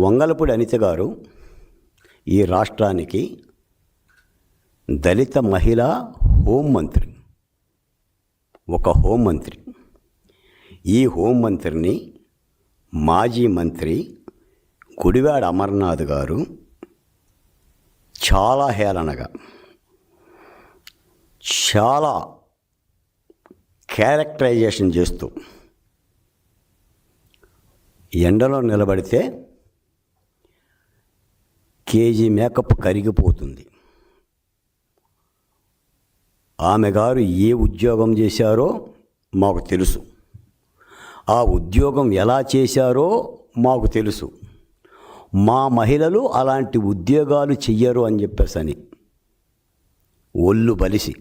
వంగలపూడి అనిత గారు ఈ రాష్ట్రానికి దళిత మహిళా హోంమంత్రి, ఒక హోంమంత్రి. ఈ హోంమంత్రిని మాజీ మంత్రి గుడివాడ అమర్నాథ్ గారు చాలా హేళనగా, చాలా క్యారెక్టరైజేషన్ చేస్తూ ఎండలో నిలబడితే కేజీ మేకప్ కరిగిపోతుంది. ఆమె గారు ఏ ఉద్యోగం చేశారో మాకు తెలుసు, ఆ ఉద్యోగం ఎలా చేశారో మాకు తెలుసు. మా మహిళలు అలాంటి ఉద్యోగాలు చెయ్యరు అని చెప్పేసని ఒళ్ళు బలిసి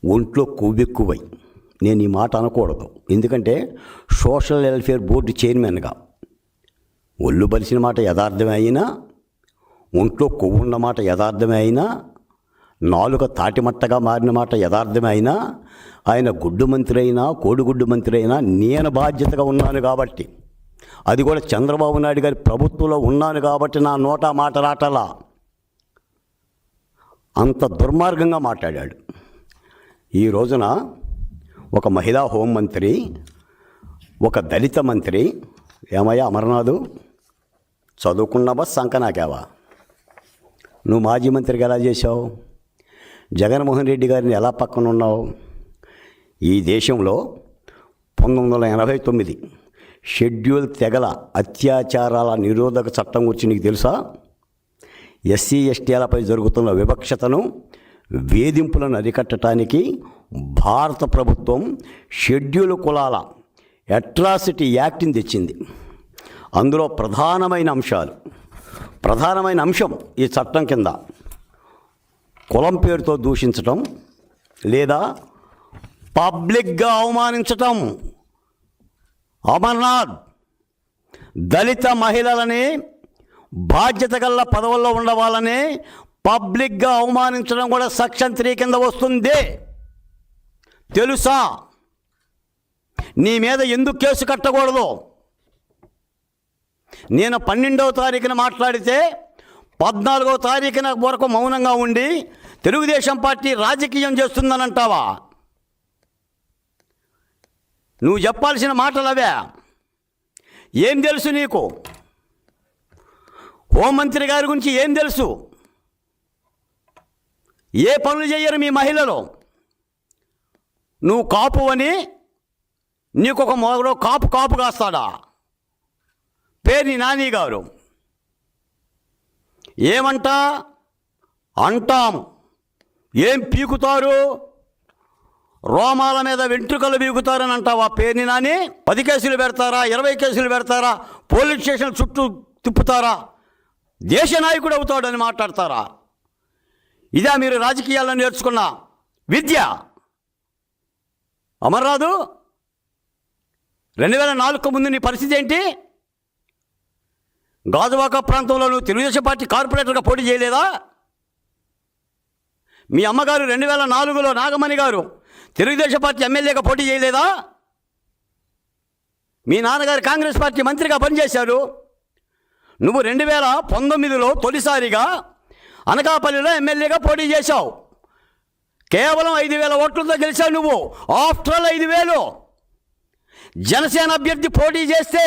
ఒంట్లో కొవ్వెక్కువై, నేను ఈ మాట అనకూడదు, ఎందుకంటే సోషల్ వెల్ఫేర్ బోర్డు చైర్మన్గా ఒళ్ళు బలిసిన మాట యథార్థమే అయినా, ఒంట్లో కొవ్వున్న మాట యథార్థమే అయినా, నాలుక తాటిమట్టగా మారిన మాట యథార్థమే అయినా, ఆయన గుడ్డు మంత్రి అయినా కోడిగుడ్డు మంత్రి అయినా నేను బాధ్యతగా ఉన్నాను కాబట్టి, అది కూడా చంద్రబాబు నాయుడు గారి ప్రభుత్వంలో ఉన్నాను కాబట్టి నా నోట మాట రాటలా. అంత దుర్మార్గంగా మాట్లాడాడు. ఈ రోజున ఒక మహిళా హోంమంత్రి, ఒక దళిత మంత్రి, ఏమయ్యా అమర్నాథ్, చదువుకున్నావా సంకనాకావా? నువ్వు మాజీ మంత్రికి ఎలా చేశావు? జగన్మోహన్ రెడ్డి గారిని ఎలా పక్కన ఉన్నావు? ఈ దేశంలో 1989 షెడ్యూల్ తెగల అత్యాచారాల నిరోధక చట్టం గురించి నీకు తెలుసా? ఎస్సీ ఎస్టీలపై జరుగుతున్న వివక్షతను, వేధింపులను అరికట్టడానికి భారత ప్రభుత్వం షెడ్యూల్ కులాల అట్రాసిటీ యాక్ట్ని తెచ్చింది. అందులో ప్రధానమైన అంశం ఈ చట్టం కింద కులం పేరుతో దూషించటం లేదా పబ్లిక్గా అవమానించటం. అమర్నాథ్, దళిత మహిళలని, బాధ్యత గల పదవుల్లో ఉండవాలని పబ్లిక్గా అవమానించడం కూడా సెక్షన్ 3 కింద వస్తుంది. తెలుసా? నీ మీద ఎందుకు కేసు కట్టకూడదు? నేను 12వ తారీఖున మాట్లాడితే 14వ తారీఖున వరకు మౌనంగా ఉండి తెలుగుదేశం పార్టీ రాజకీయం చేస్తుందని అంటావా? నువ్వు చెప్పాల్సిన మాటలు అవే. ఏం తెలుసు నీకు? హోంమంత్రి గారి గురించి ఏం తెలుసు? ఏ పనులు చేయరు మీ మహిళలు. నువ్వు కాపు అని నీకు ఒక మొదలు కాపు కాస్తాడా? పేర్ని నాని గారు అంటాం. ఏం పీకుతారు? రోమాల మీద వెంట్రుకలు పీకుతారని అంటావా? పేర్ని నాని 10 కేసులు పెడతారా? 20 కేసులు పెడతారా? పోలీస్ స్టేషన్ చుట్టూ తిప్పుతారా? దేశ నాయకుడు అవుతాడని మాట్లాడతారా? ఇదే మీరు రాజకీయాల్లో నేర్చుకున్న విద్య? అమర్నాథ్, 2004 ముందు నీ పరిస్థితి ఏంటి? గాజువాక ప్రాంతంలో నువ్వు తెలుగుదేశం పార్టీ కార్పొరేటర్గా పోటీ చేయలేదా? మీ అమ్మగారు 2004లో నాగమణి గారు తెలుగుదేశం పార్టీ ఎమ్మెల్యేగా పోటీ చేయలేదా? మీ నాన్నగారు కాంగ్రెస్ పార్టీ మంత్రిగా పనిచేశారు. నువ్వు 2019లో తొలిసారిగా అనకాపల్లిలో ఎమ్మెల్యేగా పోటీ చేశావు. కేవలం 5,000 ఓట్లతో గెలిచావు నువ్వు. After all 5,000. జనసేన అభ్యర్థి పోటీ చేస్తే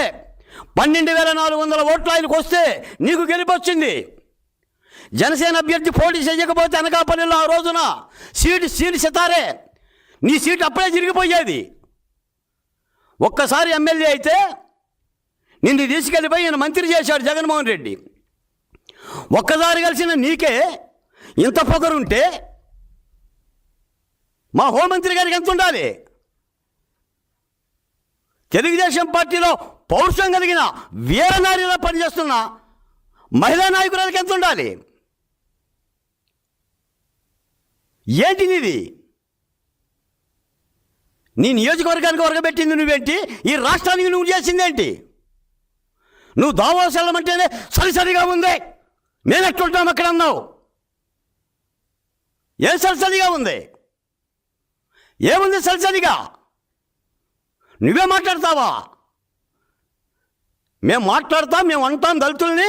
12,400 ఓట్లు ఆయనకు వస్తే నీకు గెలిపొచ్చింది. జనసేన అభ్యర్థి పోటీ చేయకపోతే అనకాపల్లిలో ఆ రోజున సీటు సితారే, నీ సీటు అప్పుడే తిరిగిపోయేది. ఒక్కసారి ఎమ్మెల్యే అయితే నిన్ను తీసుకెళ్ళిపోయి ఈయన మంత్రి చేశాడు జగన్మోహన్ రెడ్డి. ఒక్కసారి కలిసిన నీకే ఇంత పొగరుంటే మా హోంమంత్రి గారికి ఎంత ఉండాలి? తెలుగుదేశం పార్టీలో పౌరుషం కలిగిన వీరనారిలా పనిచేస్తున్న మహిళా నాయకురాలకి ఎంత ఉండాలి? ఏంటి నీది? నీ నియోజకవర్గానికి వర్గబెట్టింది నువ్వేంటి? ఈ రాష్ట్రానికి నువ్వు చేసిందేంటి? నువ్వు దావోస్ వెళ్ళమంటేనే సరిసరిగా ఉంది, మేము ఎట్లుంటాం అక్కడ అన్నావు. ఏం సరిసరిగా ఉంది? ఏముంది సరిసరిగా? నువ్వే మాట్లాడతావా? మేము మాట్లాడతాం, మేము అంటాం దళితుల్ని,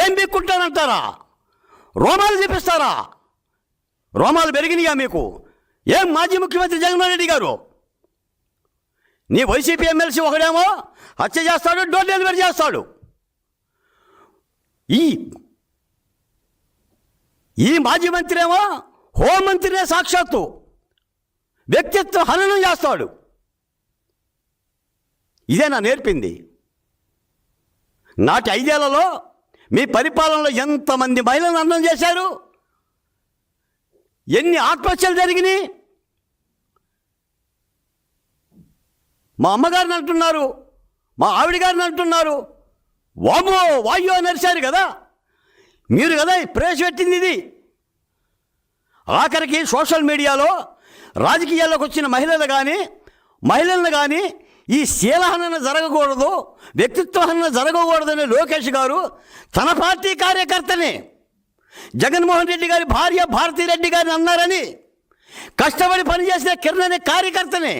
ఏం బిక్కుంటానంటారా? రోమాలు చూపిస్తారా? రోమాలు పెరిగినాయా మీకు? ఏం మాజీ ముఖ్యమంత్రి జగన్మోహన్ రెడ్డి గారు, నీ వైసీపీ ఎమ్మెల్సీ ఒకడేమో హత్య చేస్తాడు, డోర్ డెలివరీ చేస్తాడు. ఈ మాజీ మంత్రి ఏమో హోంమంత్రినే సాక్షాత్తు వ్యక్తిత్వ హననం చేస్తాడు. ఇదే నా నేర్పింది. నాటి 5 ఏళ్లలో మీ పరిపాలనలో ఎంతమంది మహిళలను అన్నం చేశారు, ఎన్ని ఆత్మహత్యలు జరిగినాయి. మా అమ్మగారిని అంటున్నారు, మా ఆవిడ గారిని అంటున్నారు. వామో వాయో నరిశారు కదా మీరు, కదా ప్రవేశపెట్టింది ఇది. ఆఖరికి సోషల్ మీడియాలో రాజకీయాల్లోకి వచ్చిన మహిళలను కానీ ఈ శీలహనన జరగకూడదు, వ్యక్తిత్వహనన జరగకూడదని లోకేష్ గారు తన పార్టీ కార్యకర్తని జగన్మోహన్ రెడ్డి గారి భార్య భారతీరెడ్డి గారిని అన్నారని కష్టపడి పనిచేసిన కిరణ్ అనే కార్యకర్తని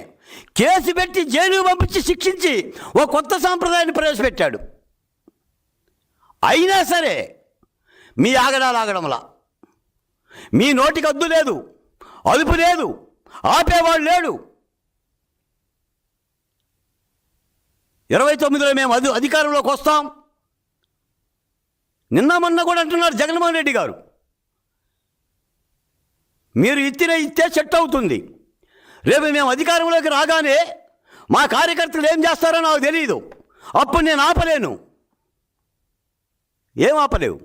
కేసు పెట్టి జైలుకు పంపించి శిక్షించి ఓ కొత్త సాంప్రదాయాన్ని ప్రవేశపెట్టాడు. అయినా సరే మీ ఆగడంలా, మీ నోటికి అద్దు లేదు, అదుపు లేదు, ఆపేవాడు లేడు. 29లో మేము అధికారంలోకి వస్తాం. నిన్న మొన్న కూడా అంటున్నారు జగన్మోహన్ రెడ్డి గారు, మీరు ఇత్తే చెట్టు అవుతుంది. రేపు మేము అధికారంలోకి రాగానే మా కార్యకర్తలు ఏం చేస్తారో నాకు తెలియదు. అప్పుడు నేను ఆపలేను. ఏం ఆపలేవు.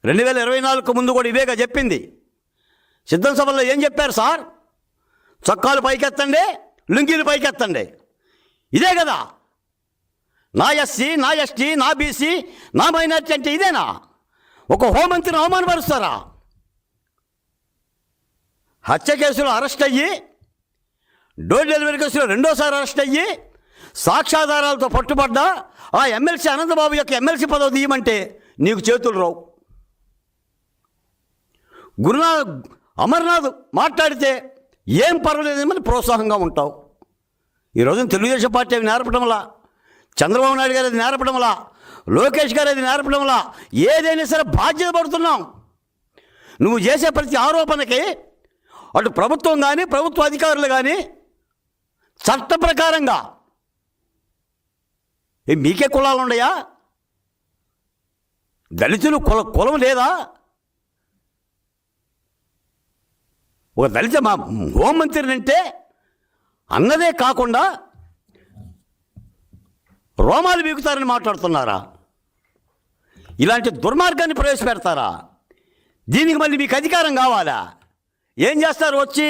2024 ముందు కూడా ఇవేగా చెప్పింది. సిద్ధం సభలో ఏం చెప్పారు సార్? చొక్కాలు పైకెత్తండి, లుంగీలు పైకెత్తండి. ఇదే కదా నా ఎస్సీ, నా ఎస్టీ, నా బీసీ, నా మైనార్టీ అంటే ఇదేనా? ఒక హోంమంత్రిని అవమానపరుస్తారా? హత్య కేసులో అరెస్ట్ అయ్యి, డోర్ డెలివరీ కేసులో 2వ సారి అరెస్ట్ అయ్యి, సాక్ష్యాధారాలతో పట్టుబడ్డా ఆ ఎమ్మెల్సీ అనంతబాబు యొక్క ఎమ్మెల్సీ పదవి తీయమంటే నీకు చేతులు రావు. అమర్నాథ్ మాట్లాడితే ఏం పర్వాలేదని ప్రోత్సాహంగా ఉంటావు. ఈరోజు తెలుగుదేశం పార్టీ అవి నేర్పడంలా, చంద్రబాబు నాయుడు గారు అది నేర్పడంలా, లోకేష్ గారు అది నేర్పడంలా. ఏదైనా సరే బాధ్యత పడుతున్నాం. నువ్వు చేసే ప్రతి ఆరోపణకి అటు ప్రభుత్వం కానీ ప్రభుత్వ అధికారులు కానీ చట్ట ప్రకారంగా మీకే కులాలు ఉన్నాయా? దళితులు కులం లేదా? ఒక దళిత మా హోంమంత్రిని అంటే అన్నదే కాకుండా రోమాలు బీగుతారని మాట్లాడుతున్నారా? ఇలాంటి దుర్మార్గాన్ని ప్రవేశపెడతారా? దీనికి మళ్ళీ మీకు అధికారం కావాలా? ఏం చేస్తారు వచ్చి?